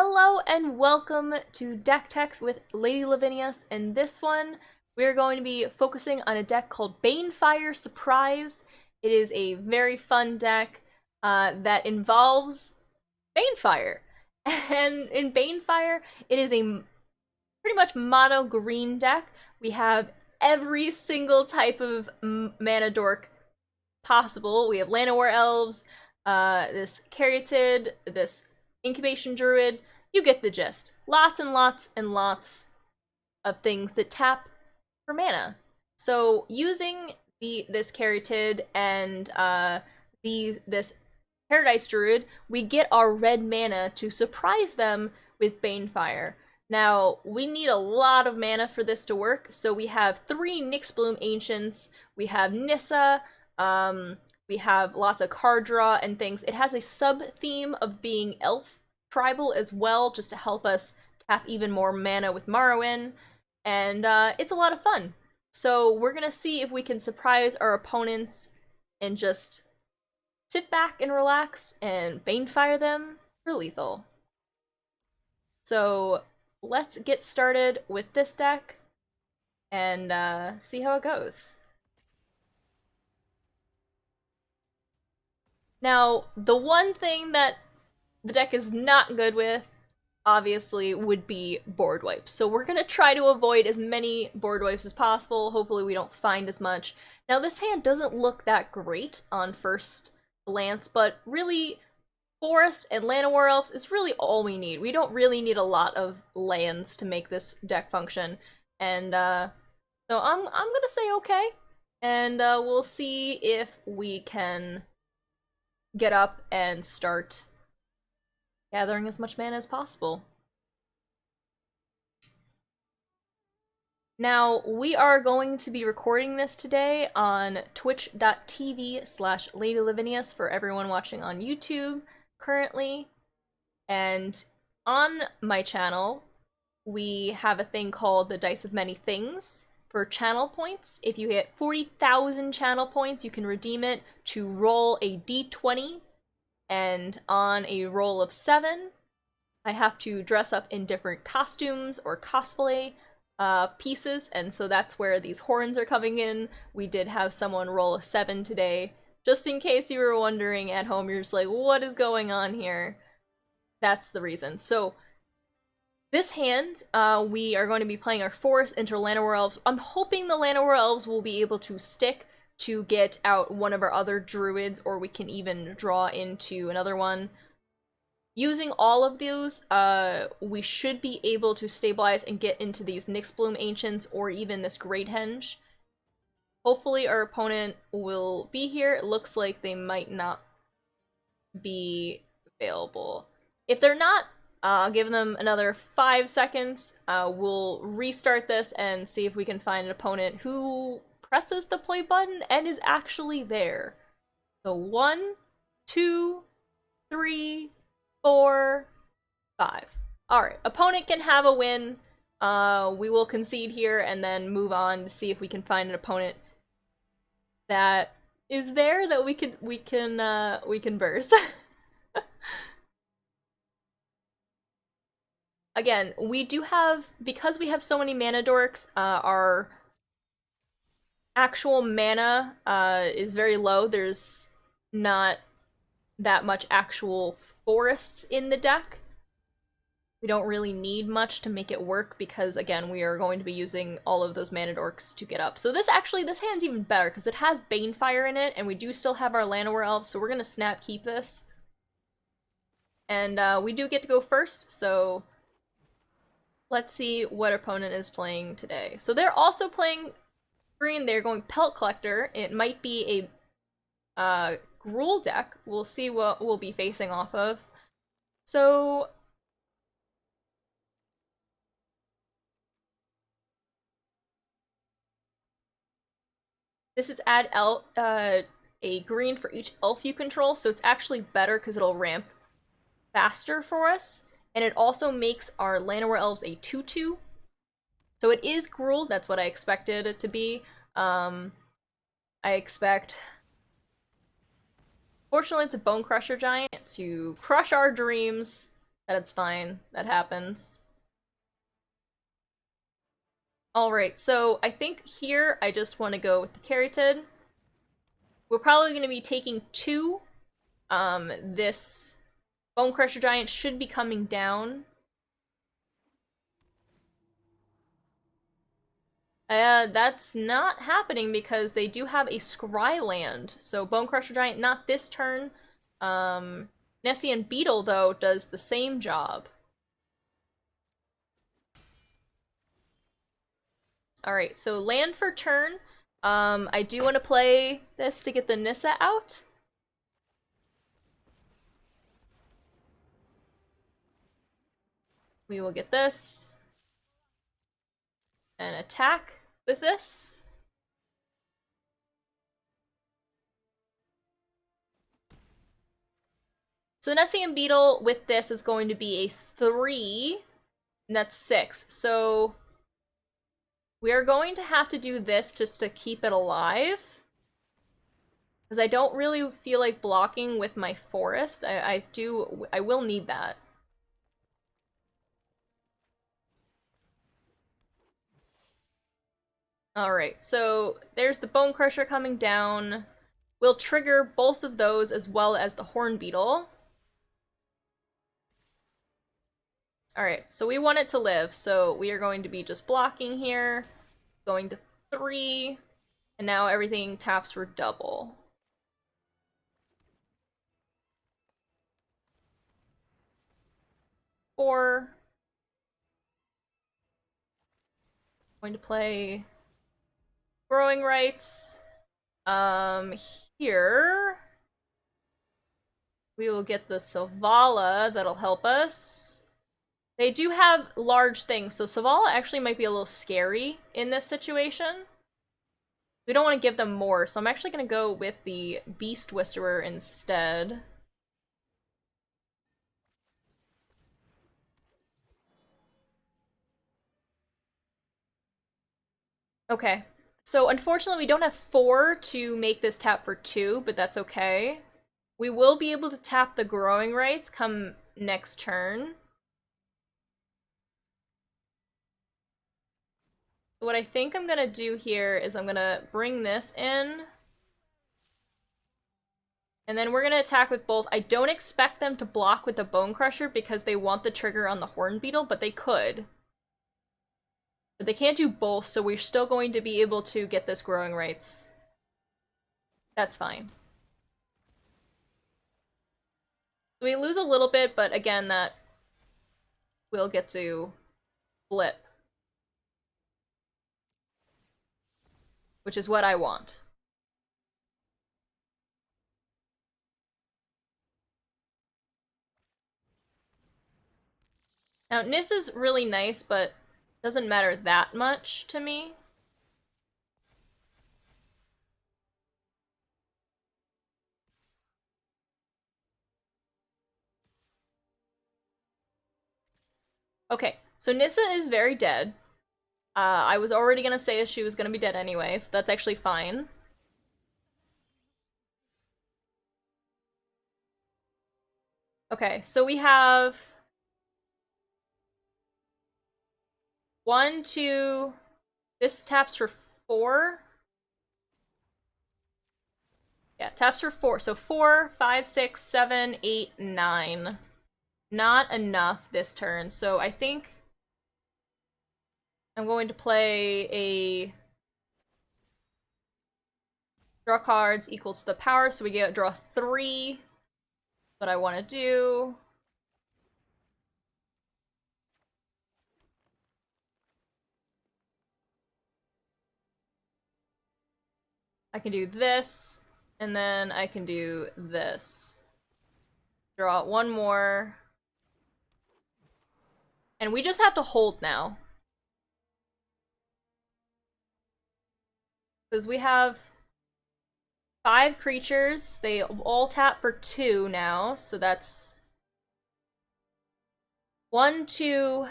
Hello and welcome to Deck Techs with LadyLavinias. In this one, we're going to be focusing on a deck called BANEFIRE Surprise. It is a very fun deck that involves BANEFIRE. And in BANEFIRE, it is a pretty much mono green deck. We have every single type of mana dork possible. We have Llanowar Elves, this Caryatid, this Incubation Druid. You get the gist. Lots and lots and lots of things that tap for mana. So using this Caryatid and this Paradise Druid, we get our red mana to surprise them with Banefire. Now, we need a lot of mana for this to work, so we have 3 Nyxbloom Ancients, we have Nissa, we have lots of card draw and things. It has a sub-theme of being elf tribal as well, just to help us tap even more mana with Morrowind, and it's a lot of fun. So we're gonna see if we can surprise our opponents and just sit back and relax and Banefire them for lethal. So let's get started with this deck and see how it goes. Now, the one thing that the deck is not good with, obviously, would be board wipes. So we're going to try to avoid as many board wipes as possible. Hopefully we don't find as much. Now, this hand doesn't look that great on first glance, but really, Forest and Llanowar Elves is really all we need. We don't really need a lot of lands to make this deck function. And so I'm going to say okay. And we'll see if we can get up and start gathering as much mana as possible. Now, we are going to be recording this today on twitch.tv/LadyLavinias for everyone watching on YouTube currently. And on my channel, we have a thing called the Dice of Many Things for channel points. If you hit 40,000 channel points, you can redeem it to roll a d20, and on a roll of 7, I have to dress up in different costumes or cosplay pieces, and so that's where these horns are coming in. We did have someone roll a 7 today, just in case you were wondering at home. You're just like, what is going on here? That's the reason. So this hand, we are going to be playing our Forest into Llanowar Elves. I'm hoping the Llanowar Elves will be able to stick to get out one of our other druids, or we can even draw into another one. Using all of those, we should be able to stabilize and get into these Nyxbloom Ancients or even this Great Henge. Hopefully our opponent will be here. It looks like they might not be available. If they're not, I'll give them another 5 seconds. We'll restart this and see if we can find an opponent who presses the play button and is actually there. So 1, 2, 3, 4, 5. Alright, opponent can have a win. We will concede here and then move on to see if we can find an opponent that is there that we can burst. Again, we do have, because we have so many mana dorks, our actual mana is very low. There's not that much actual forests in the deck. We don't really need much to make it work because, again, we are going to be using all of those mana dorks to get up. So this hand's even better because it has Banefire in it, and we do still have our Llanowar Elves, so we're going to snap keep this. And we do get to go first, so let's see what opponent is playing today. So they're also playing green. They're going Pelt Collector. It might be a Gruul deck. We'll see what we'll be facing off of. So this is add a green for each elf you control, so it's actually better because it'll ramp faster for us. And it also makes our Llanowar Elves a 2/2. So it is Gruul, that's what I expected it to be. I expect... Fortunately, it's a Bone Crusher Giant to crush our dreams That's fine. That happens. Alright, so I think here I just want to go with the Caryatid. We're probably going to be taking 2. This Bone Crusher Giant should be coming down. That's not happening because they do have a Scry land. So Bone Crusher Giant, not this turn. Nessian Beetle, though, does the same job. Alright, so land for turn. I do want to play this to get the Nissa out. We will get this. And attack with this. So the Nessian Beetle with this is going to be a 3, and that's 6. So we are going to have to do this just to keep it alive. Because I don't really feel like blocking with my forest. I will need that. Alright, so there's the Bone Crusher coming down. We'll trigger both of those as well as the Horn Beetle. Alright, so we want it to live, so we are going to be just blocking here. Going to 3, and now everything taps for double. Four. Going to play Growing Rights. Here we will get the Savala that'll help us. They do have large things, so Savala actually might be a little scary in this situation. We don't want to give them more, so I'm actually going to go with the Beast Whisperer instead. Okay, so unfortunately we don't have 4 to make this tap for 2, but that's okay. We will be able to tap the Growing Rights come next turn. What I think I'm gonna do here is I'm gonna bring this in. And then we're gonna attack with both. I don't expect them to block with the Bone Crusher because they want the trigger on the Horn Beetle, but they could. But they can't do both, so we're still going to be able to get this Growing Rights. That's fine. We lose a little bit, but again, that we'll get to flip. Which is what I want. Now, Nis is really nice, but doesn't matter that much to me. Okay, so Nissa is very dead. I was already gonna say she was gonna be dead anyway, so that's actually fine. Okay, so we have 1, 2. This taps for 4. Yeah, taps for 4. So 4, 5, 6, 7, 8, 9. Not enough this turn, so I think I'm going to play a draw cards equals the power, so we get draw 3. What I want to do. I can do this, and then I can do this. Draw 1 more. And we just have to hold now. Because we have 5 creatures. They all tap for 2 now, so that's 1, 2,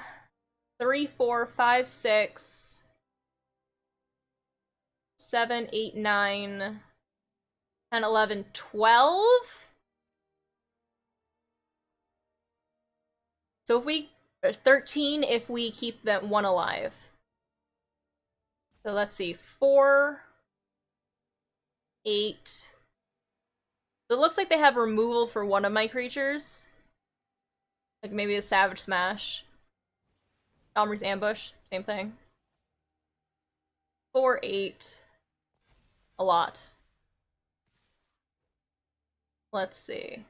3, 4, 5, 6, 7, 8, 9, 10, 11, 12? So if we 13 if we keep that one alive. So let's see, 4, 8. So it looks like they have removal for one of my creatures. Like maybe a Savage Smash. Domri's Ambush, same thing. 4, 8. A lot. Let's see.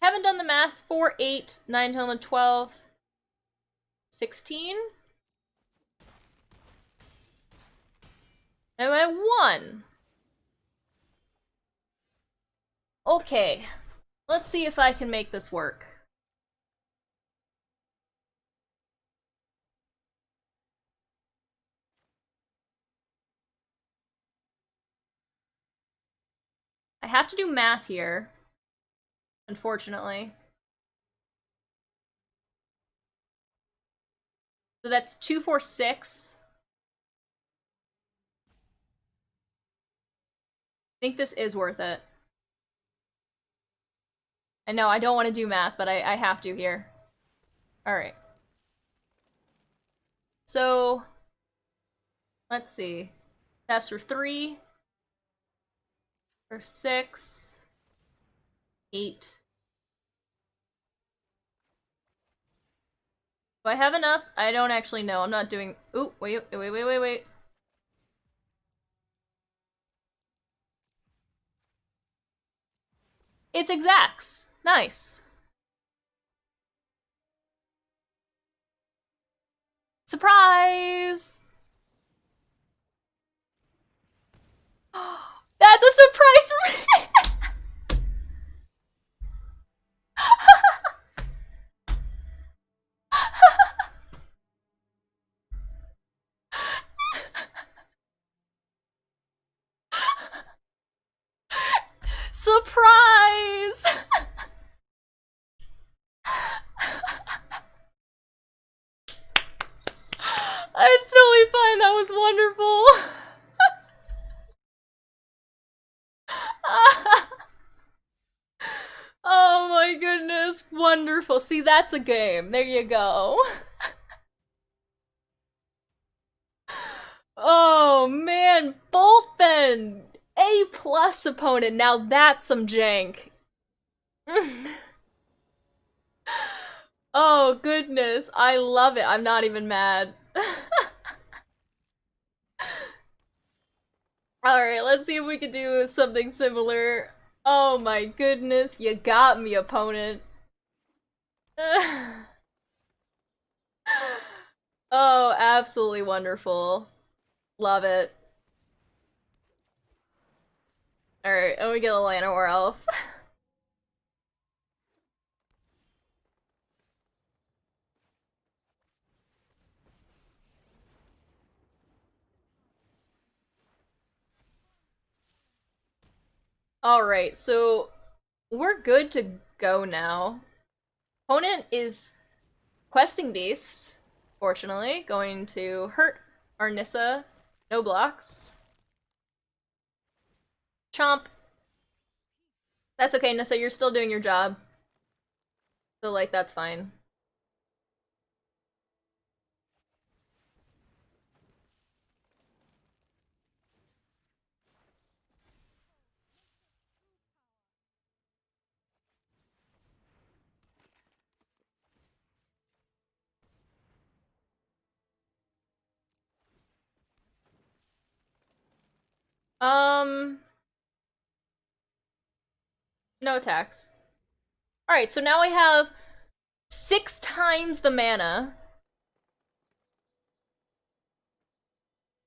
Haven't done the math. 4, 8, 9, 10, 12, 16? Am I 1? Okay. Let's see if I can make this work. I have to do math here, unfortunately. So that's 2, 4, 6. I think this is worth it. I know, I don't want to do math, but I have to here. Alright. So, let's see. That's for 3. For 6. 8. Do I have enough? I don't actually know. I'm not doing... Ooh, wait. It's exacts! Nice. Surprise! That's a surprise for me! Surprise! It's totally fine, that was wonderful. Oh my goodness, wonderful. See, that's a game. There you go. Oh man, Boltben! A+ opponent, now that's some jank. Oh goodness, I love it. I'm not even mad. Alright, let's see if we can do something similar. Oh my goodness, you got me, opponent. Oh, absolutely wonderful. Love it. Alright, and we get a Llanowar Elf. Alright, so we're good to go now. Opponent is Questing Beast, fortunately, going to hurt our Nissa. No blocks. Chomp. That's okay, Nissa, you're still doing your job. So, like, that's fine. No attacks. Alright, so now we have 6 times the mana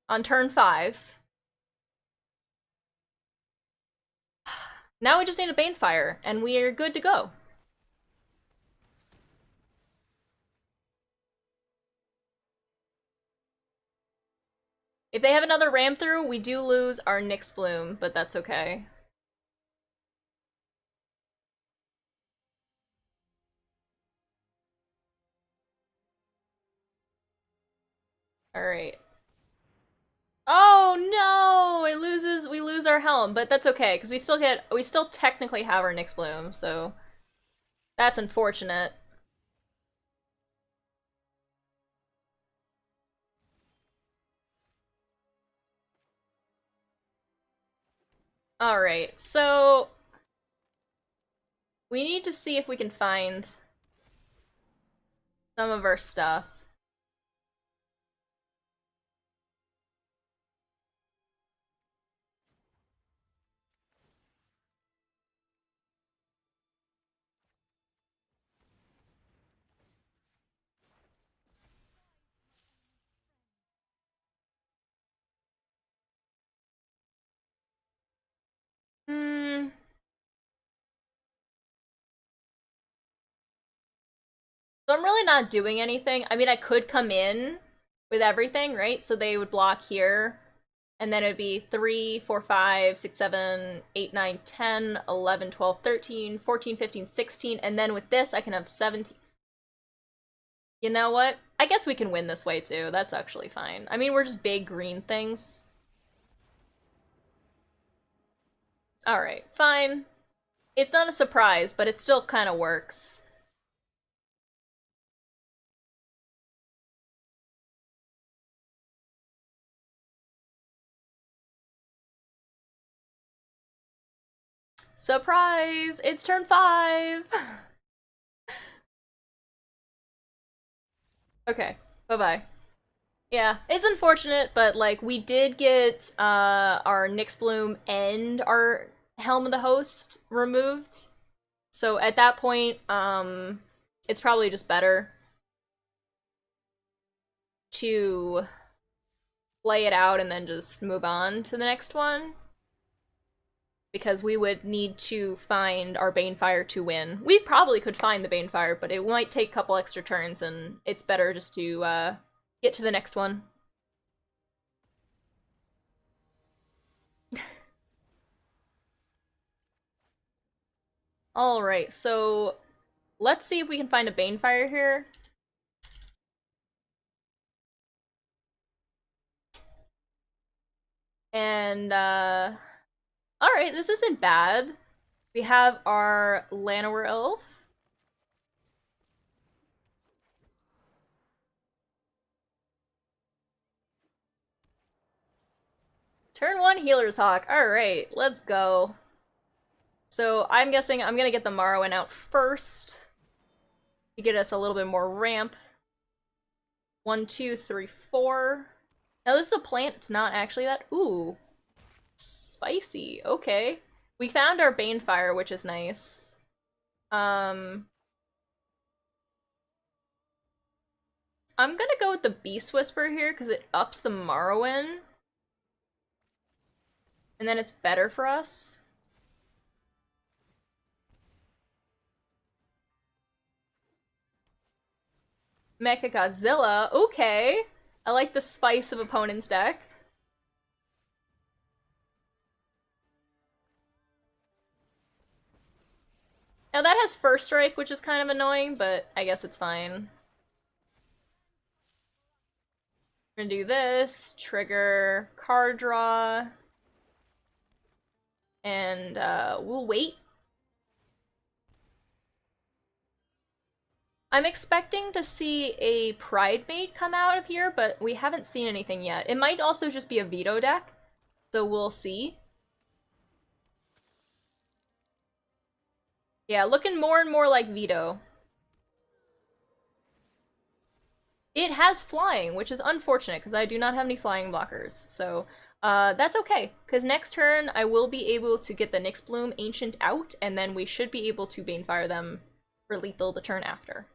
on turn 5. Now we just need a Banefire, and we are good to go. If they have another ram through, we do lose our Nyx Bloom, but that's okay. Alright. Oh no! We lose our helm, but that's okay, because we still technically have our Nyx Bloom, so that's unfortunate. Alright, so we need to see if we can find some of our stuff. Hmm. So I'm really not doing anything. I mean, I could come in with everything, right? So they would block here, and then it'd be 3, 4, 5, 6, 7, 8, 9, 10, 11, 12, 13, 14, 15, 16, and then with this I can have 17. You know what? I guess we can win this way too. That's actually fine. I mean, we're just big green things. Alright, fine. It's not a surprise, but it still kind of works. Surprise! It's turn 5! Okay, bye-bye. Yeah, it's unfortunate, but like we did get our Nyx Bloom and our Helm of the Host removed. So at that point, it's probably just better to play it out and then just move on to the next one. Because we would need to find our Banefire to win. We probably could find the Banefire, but it might take a couple extra turns, and it's better just to get to the next one. Alright, so let's see if we can find a Banefire here. And, alright, this isn't bad. We have our Llanowar Elf. Turn 1 Healer's Hawk. Alright, let's go. So I'm guessing I'm gonna get the Morrowind out first to get us a little bit more ramp. 1, 2, 3, 4. Now this is a plant, it's not actually that. Ooh. Spicy. Okay. We found our Banefire, which is nice. I'm gonna go with the Beast Whisper here because it ups the Morrowind. And then it's better for us. Mecha Godzilla. Okay. I like the spice of opponent's deck. Now that has First Strike, which is kind of annoying, but I guess it's fine. We're gonna do this, trigger, card draw, and we'll wait. I'm expecting to see a Pridemate come out of here, but we haven't seen anything yet. It might also just be a veto deck, so we'll see. Yeah, looking more and more like veto. It has flying, which is unfortunate because I do not have any flying blockers. So that's okay, because next turn I will be able to get the Nyx Bloom Ancient out, and then we should be able to Banefire them for lethal the turn after.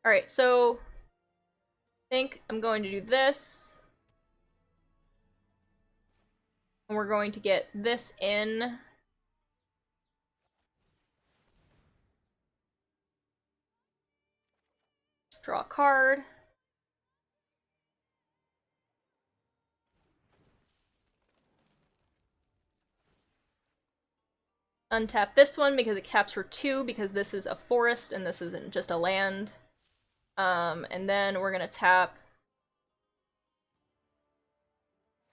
Alright, so I think I'm going to do this. And we're going to get this in. Draw a card. Untap this one because it caps for 2 because this is a forest and this isn't just a land. And then we're gonna tap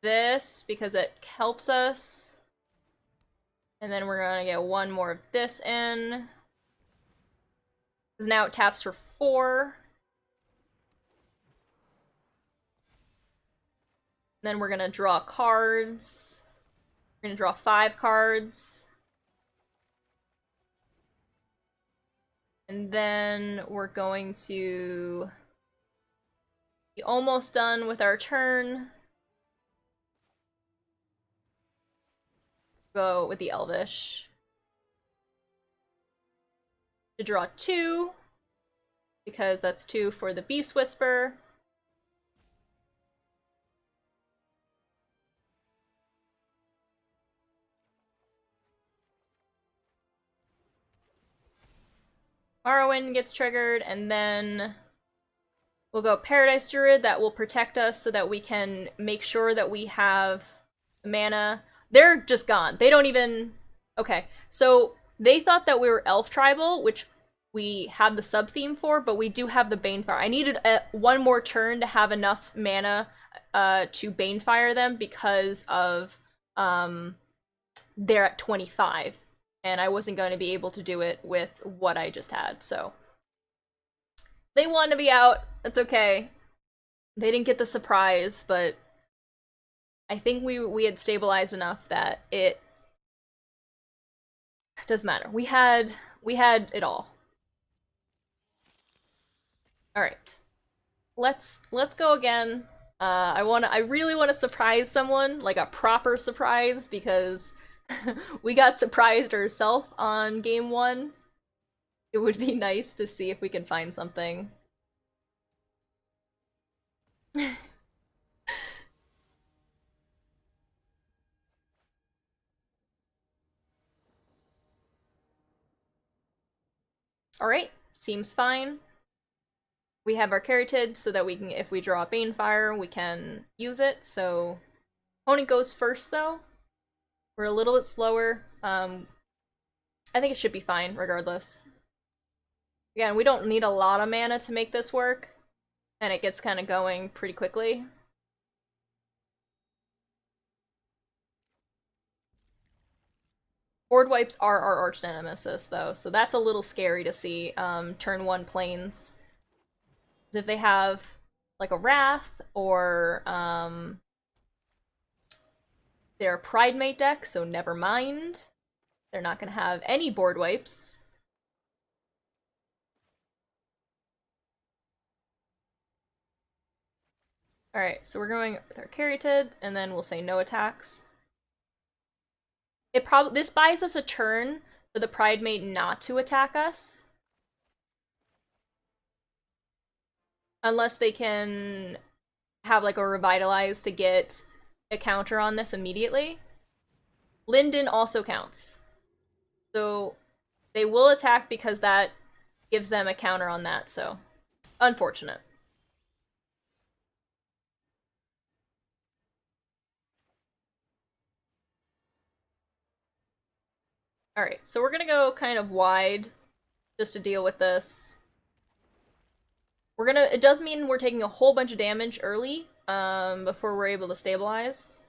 this because it helps us. And then we're gonna get one more of this in. Because now it taps for 4. Then we're gonna draw cards. We're gonna draw 5 cards. And then we're going to be almost done with our turn. Go with the Elvish. To draw 2, because that's 2 for the Beast Whisper. Morrowind gets triggered, and then we'll go Paradise Druid. That will protect us so that we can make sure that we have mana. They're just gone. They don't even... Okay, so they thought that we were Elf Tribal, which we have the sub-theme for, but we do have the Banefire. I needed one more turn to have enough mana to Banefire them because of they're at 25. And I wasn't going to be able to do it with what I just had, so. They want to be out. That's okay. They didn't get the surprise, but I think we had stabilized enough that it doesn't matter. We had it all. All right. Let's go again. I really want to surprise someone, like a proper surprise, because we got surprised ourselves on game 1. It would be nice to see if we can find something. Alright, seems fine. We have our Caryatid so that we can, if we draw a Banefire, we can use it, so... Opponent goes first, though. We're a little bit slower. I think it should be fine, regardless. Again, we don't need a lot of mana to make this work, and it gets kind of going pretty quickly. Board wipes are our arch nemesis, though, so that's a little scary to see. Turn 1 planes. If they have, like, a Wrath, or, their Pridemate deck, so never mind. They're not gonna have any board wipes. Alright, so we're going with our Caryatid, and then we'll say no attacks. This buys us a turn for the Pridemate not to attack us. Unless they can have like a Revitalize to get a counter on this immediately. Linden also counts. So they will attack because that gives them a counter on that, so unfortunate. Alright, so we're gonna go kind of wide just to deal with this. It does mean we're taking a whole bunch of damage early, before we're able to stabilize.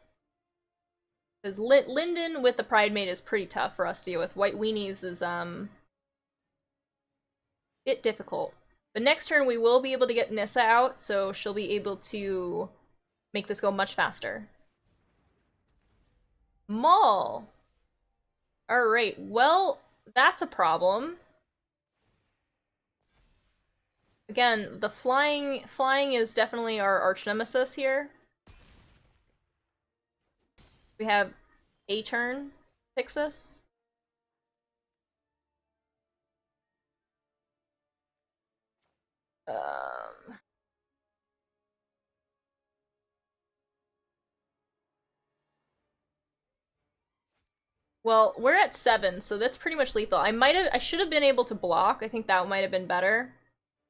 Because Linden with the Pridemate is pretty tough for us to deal with. White Weenies is, a bit difficult. But next turn we will be able to get Nissa out, so she'll be able to make this go much faster. Maul! Alright, well, that's a problem. Again, the flying is definitely our arch nemesis here. We have a turn. Fix this. Well, we're at 7, so that's pretty much lethal. I should have been able to block. I think that might have been better.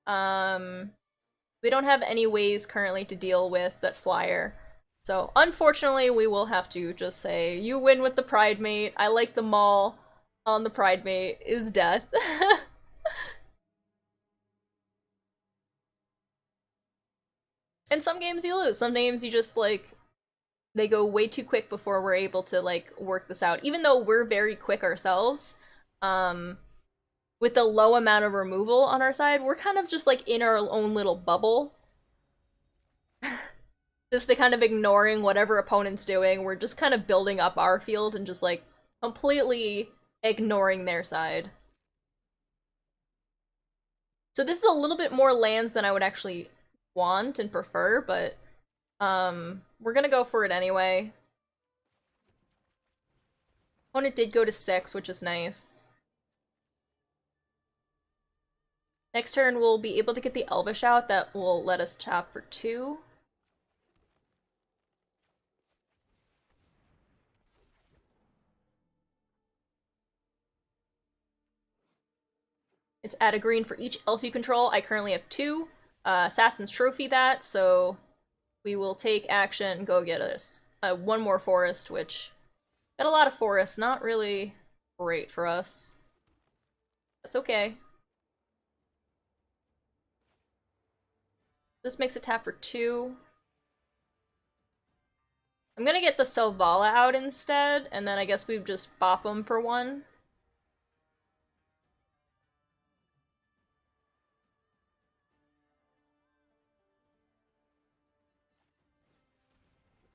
We don't have any ways currently to deal with that flyer. So, unfortunately, we will have to just say, you win with the Pridemate. I like the Maul on the Pridemate is death. And some games you lose. Some games you just, like, They go way too quick before we're able to, like, work this out. Even though we're very quick ourselves, with the low amount of removal on our side, we're kind of just, like, in our own little bubble. Just to kind of ignoring whatever opponent's doing. We're just kind of building up our field and just, like, completely ignoring their side. So this is a little bit more lands than I would actually want and prefer, but we're gonna go for it anyway. Opponent did go to 6, which is nice. Next turn, we'll be able to get the Elvish out that will let us tap for 2. It's add a green for each elf you control. I currently have 2. Assassin's Trophy that, so we will take action and go get us one more forest, which got a lot of forests, not really great for us. That's okay. This makes a tap for 2. I'm gonna get the Selvala out instead, and then I guess we just bop them for 1.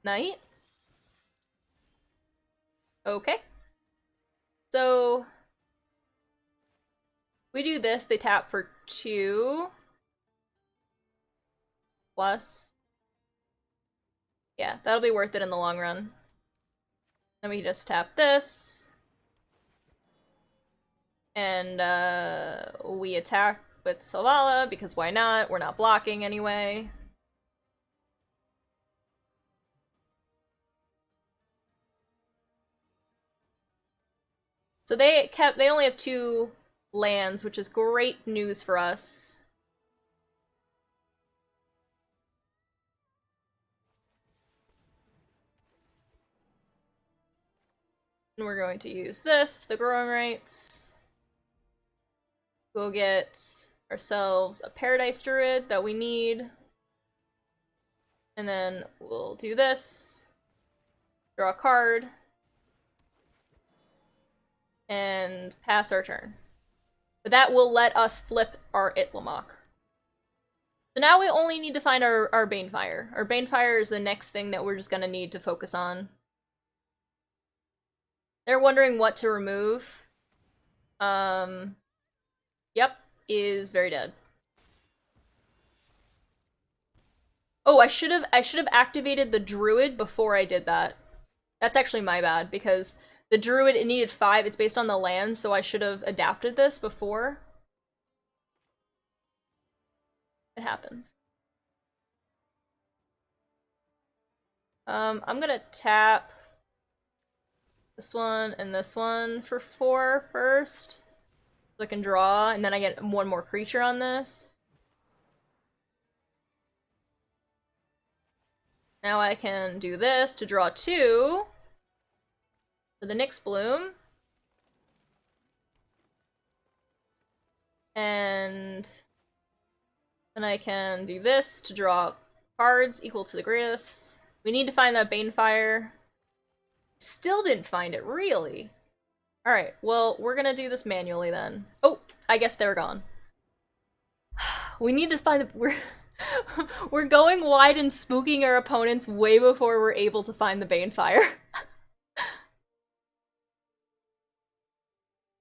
Night? Okay. So we do this, they tap for 2. Plus. Yeah, that'll be worth it in the long run. Then we just tap this. And we attack with Selvala, because why not? We're not blocking anyway. So they only have 2 lands, which is great news for us. And we're going to use this, the growing rights. We'll get ourselves a Paradise Druid that we need. And then we'll do this. Draw a card. And pass our turn. But that will let us flip our Itlamok. So now we only need to find our Banefire. Our Banefire is the next thing that we're just gonna need to focus on. They're wondering what to remove. Yep, is very dead. Oh, I should have activated the Druid before I did that. That's actually my bad, because the Druid, it needed 5. It's based on the lands, so I should have adapted this before. It happens. I'm gonna tap this one and this one for 4 first. So I can draw, and then I get 1 more creature on this. Now I can do this to draw 2 for the Nyx Bloom. And then I can do this to draw cards equal to the greatest. We need to find that Banefire. Still didn't find it, really? Alright, well, we're gonna do this manually then. Oh, I guess they're gone. We need to find the... We're going wide and spooking our opponents way before we're able to find the Banefire.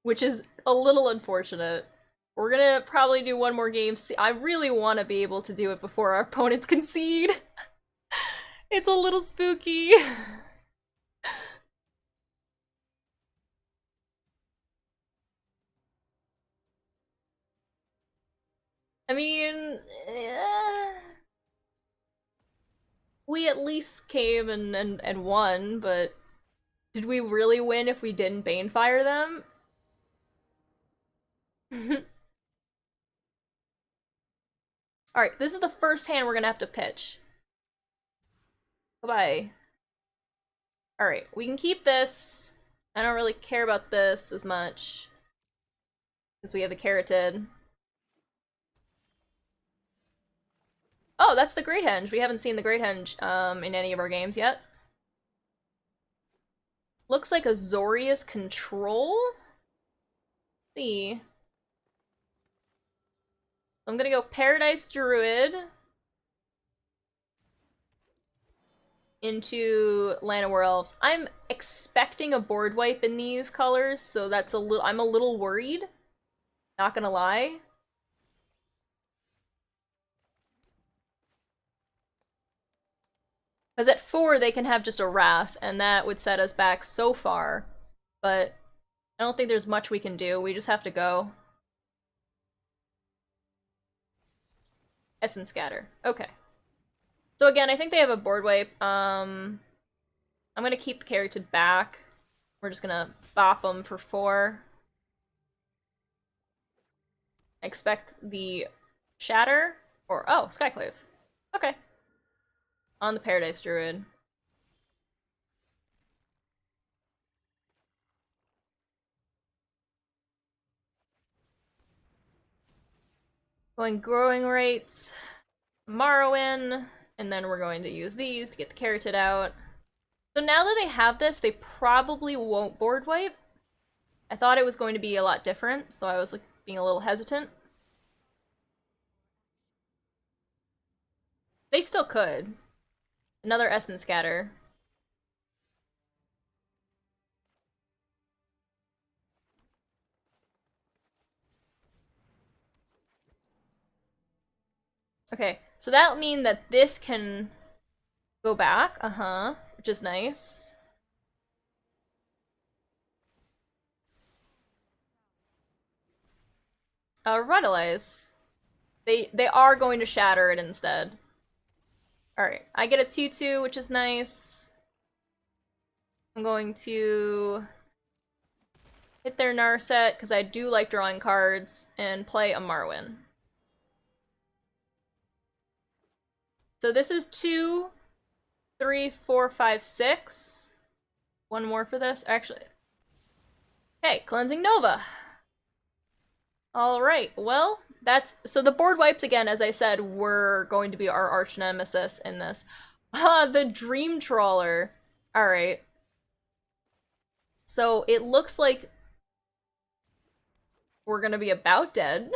Which is a little unfortunate. We're gonna probably do 1 more game. See, I really want to be able to do it before our opponents concede. It's a little spooky. I mean, we at least came and won, but did we really win if we didn't Banefire them? Alright, this is the first hand we're gonna have to pitch. Goodbye. Alright, we can keep this. I don't really care about this as much. Because we have the Carotid. Oh, that's the Great Henge. We haven't seen the Great Henge in any of our games yet. Looks like Azorius control? Let's see. I'm gonna go Paradise Druid into Land of War Elves. I'm expecting a board wipe in these colors, so that's I'm a little worried. Not gonna lie. Because at 4, they can have just a Wrath, and that would set us back so far. But I don't think there's much we can do. We just have to go. Essence Scatter. Okay. So again, I think they have a board wipe. I'm gonna keep the Carroted back. We're just gonna bop them for 4. I expect the Shatter, or, oh, Skyclave. Okay. On the Paradise Druid. Going Growing Rates, Morrowind, and then we're going to use these to get the Carroted out. So now that they have this, they probably won't board wipe. I thought it was going to be a lot different, so I was like being a little hesitant. They still could. Another Essence Scatter. Okay, so that'll mean that this can go back, which is nice. Revitalize. They are going to shatter it instead. Alright, I get a 2-2, which is nice. I'm going to hit their Narset, because I do like drawing cards, and play a Marwyn. So this is 2, 3, 4, 5, 6. One more for this. Actually. Okay, Cleansing Nova. Alright, well, that's... So the board wipes, again, as I said, were going to be our arch nemesis in this. Ah, the Dream Trawler. Alright. So it looks like we're gonna be about dead.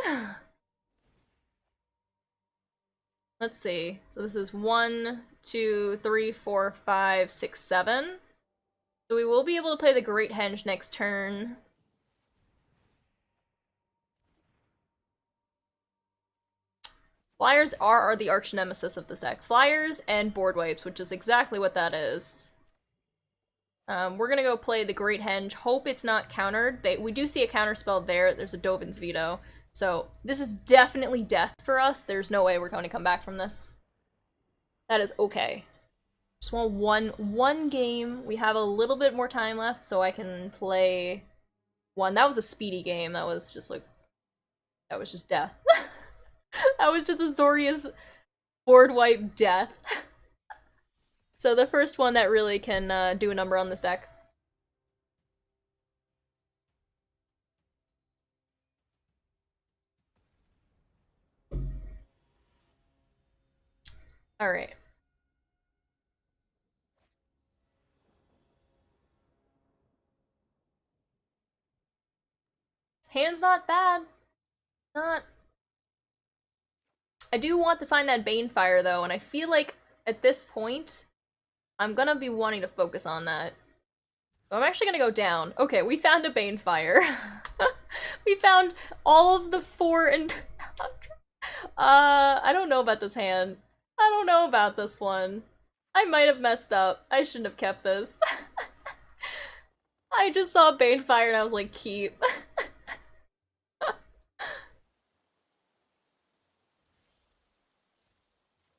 Let's see. So this is 1, 2, 3, 4, 5, 6, 7. So we will be able to play the Great Henge next turn. Flyers are the arch nemesis of this deck. Flyers and board wipes, which is exactly what that is. We're gonna go play the Great Henge. Hope it's not countered. We do see a counterspell there. There's a Dovin's Veto. So this is definitely death for us. There's no way we're going to come back from this. That is okay. Just want one game. We have a little bit more time left, so I can play one. That was a speedy game. That was just like... That was just death. That was just Azorius board wipe death. So the first one that really can do a number on this deck. Alright. Hand's not bad. Not... I do want to find that Banefire, though, and I feel like at this point, I'm gonna be wanting to focus on that. So I'm actually gonna go down. Okay, we found a Banefire. We found all of the 4 and... I don't know about this hand. I don't know about this one. I might have messed up. I shouldn't have kept this. I just saw Banefire and I was like, keep.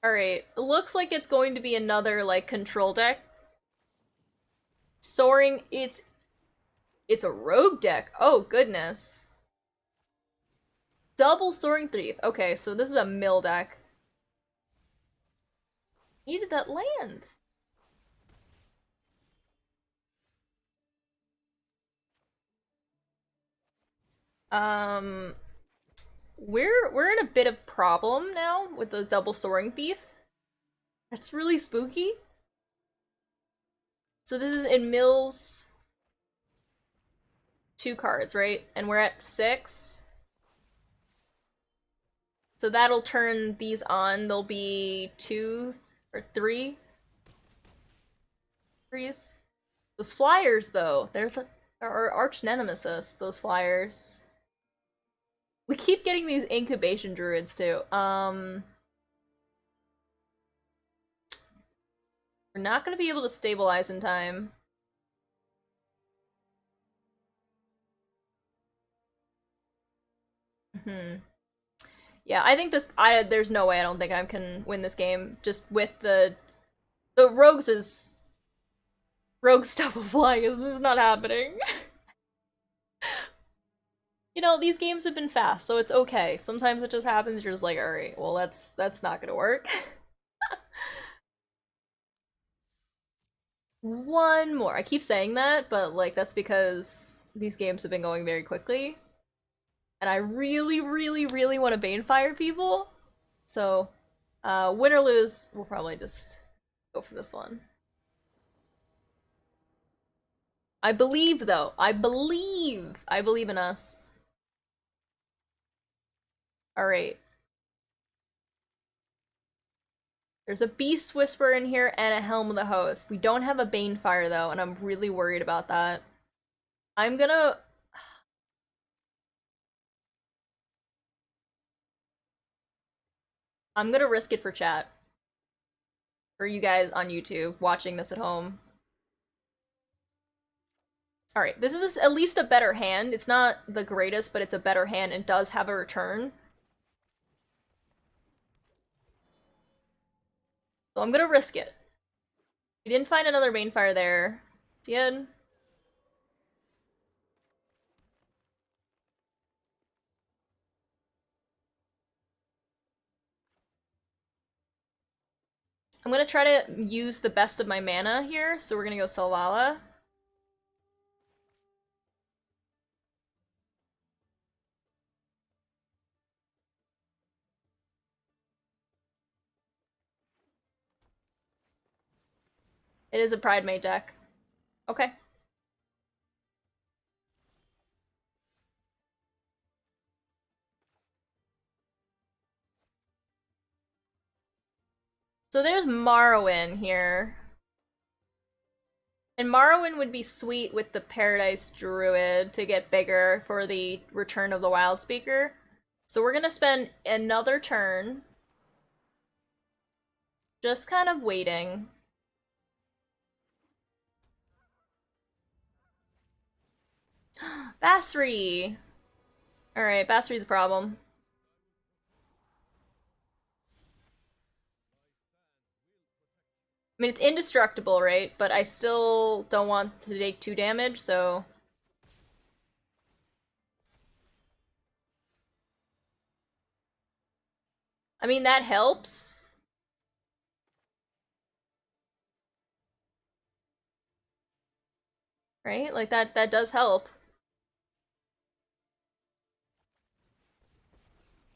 Alright, looks like it's going to be another, like, control deck. Soaring, it's a rogue deck. Oh, goodness. Double Soaring Thief. Okay, so this is a mill deck. Needed that land. We're in a bit of problem now with the double Soaring Thief. That's really spooky. So this is in mills. 2 cards, right? And we're at 6. So that'll turn these on. There'll be 2 or 3 threes. Those flyers, though, they're our arch nemesis, those flyers. We keep getting these incubation druids, too. We're not gonna be able to stabilize in time. Yeah, I think there's no way I don't think I can win this game just with the rogues double flying is not happening. You know, these games have been fast, so it's okay. Sometimes it just happens, you're just like, alright, well that's not gonna work. One more. I keep saying that, but like that's because these games have been going very quickly. And I really, really, really want to Banefire people. So, win or lose, we'll probably just go for this one. I believe, though. I believe. I believe in us. Alright. There's a Beast Whisperer in here and a Helm of the Host. We don't have a Banefire, though, and I'm really worried about that. I'm gonna... I'm gonna risk it for chat. For you guys on YouTube watching this at home. Alright, this is at least a better hand. It's not the greatest, but it's a better hand and does have a return. So I'm gonna risk it. We didn't find another Banefire there. See it? I'm gonna try to use the best of my mana here, so we're gonna go Selvala. It is a Pride Mate deck. Okay. So there's Morrowind here. And Morrowind would be sweet with the Paradise Druid to get bigger for the Return of the Wild Speaker. So we're gonna spend another turn just kind of waiting. Basri! Alright, Basri's a problem. I mean, it's indestructible, right? But I still don't want to take 2 damage, so... I mean, that helps. Right? Like, that does help.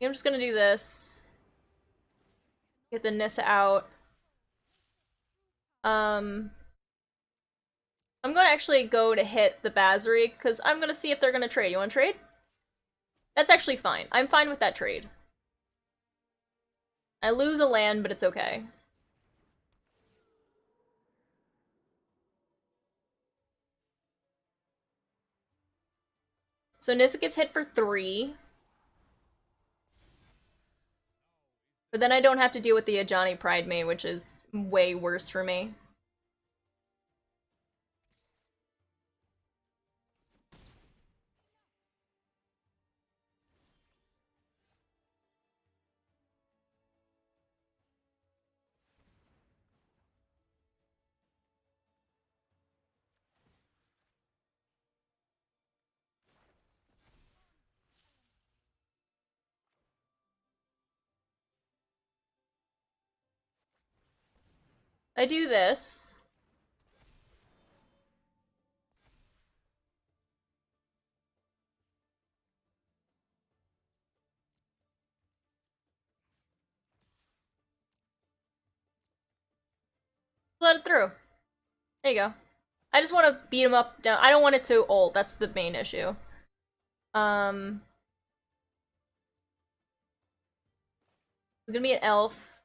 I'm just gonna do this. Get the Nissa out. I'm gonna actually go to hit the Basri, because I'm gonna see if they're gonna trade. You wanna trade? That's actually fine. I'm fine with that trade. I lose a land, but it's okay. So Nissa gets hit for 3. But then I don't have to deal with the Ajani Pride Mate, which is way worse for me. I do this. Let it through. There you go. I just want to beat him up down. I don't want it to ult. That's the main issue. It's gonna be an elf.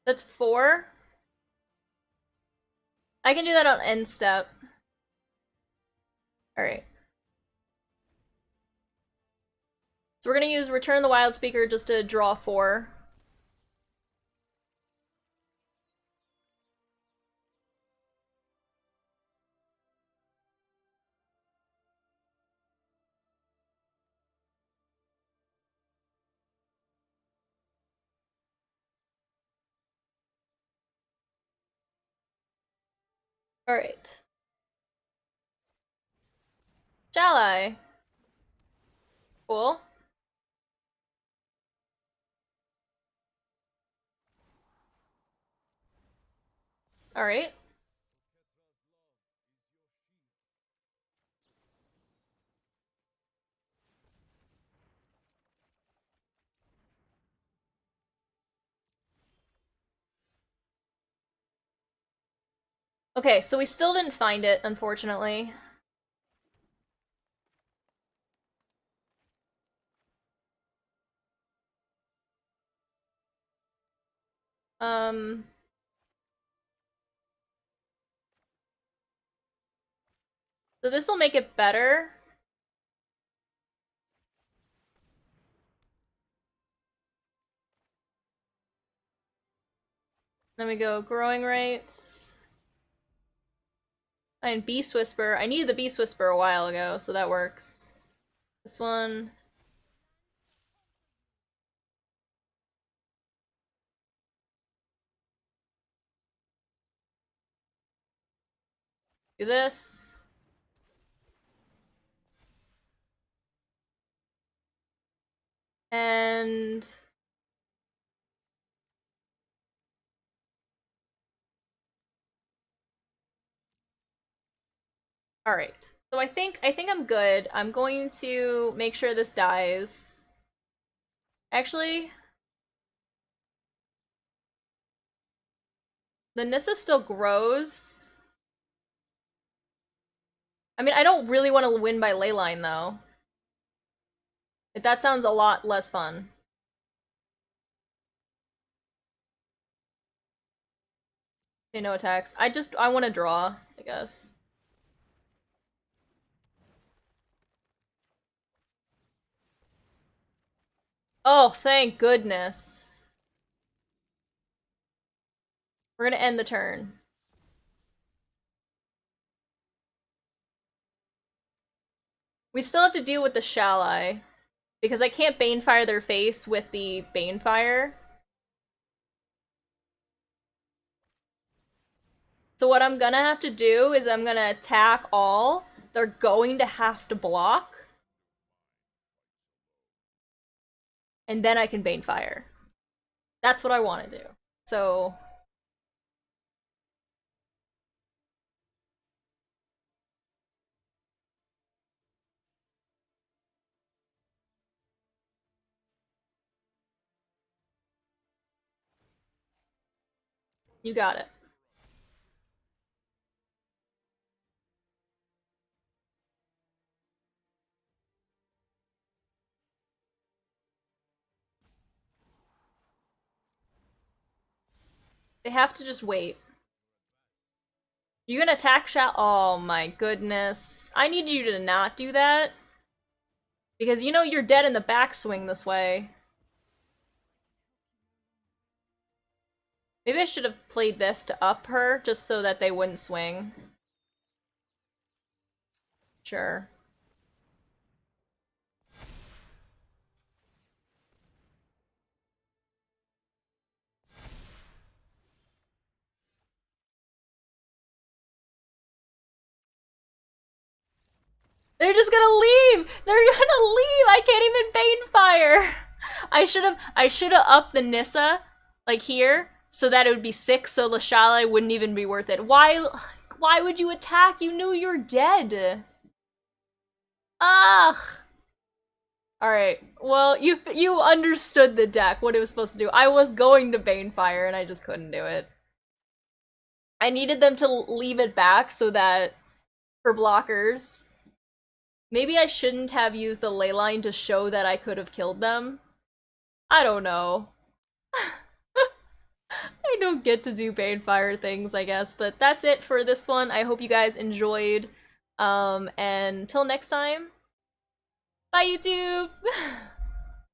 That's 4. I can do that on end step. Alright. So we're gonna use Return the Wild Speaker just to draw 4. Alright. Shall I? Cool. Alright. Okay, so we still didn't find it, unfortunately. So this will make it better. Then we go growing rates. And Beast Whisper. I needed the Beast Whisper a while ago, so that works. This one. Do this. And all right. So I think I'm good. I'm going to make sure this dies. Actually, the Nissa still grows. I mean, I don't really want to win by leyline though. That sounds a lot less fun. Okay, no attacks. I want to draw, I guess. Oh, thank goodness. We're gonna end the turn. We still have to deal with the Shall I, because I can't Banefire their face with the Banefire. So what I'm gonna have to do is I'm gonna attack all. They're going to have to block. And then I can Banefire. That's what I want to do. So you got it. They have to just wait. You gonna attack Shall? Oh my goodness. I need you to not do that. Because you know you're dead in the backswing this way. Maybe I should have played this to up her, just so that they wouldn't swing. Sure. They're just gonna leave! They're gonna leave! I can't even Banefire! I should have upped the Nissa, like here, so that it would be 6, so the Shalai wouldn't even be worth it. Why? Why would you attack? You knew you're dead. Ugh. Alright, well, you understood the deck, what it was supposed to do. I was going to Banefire and I just couldn't do it. I needed them to leave it back so that, for blockers, maybe I shouldn't have used the leyline to show that I could have killed them. I don't know. I don't get to do Banefire things, I guess, but that's it for this one. I hope you guys enjoyed, and until next time, bye YouTube!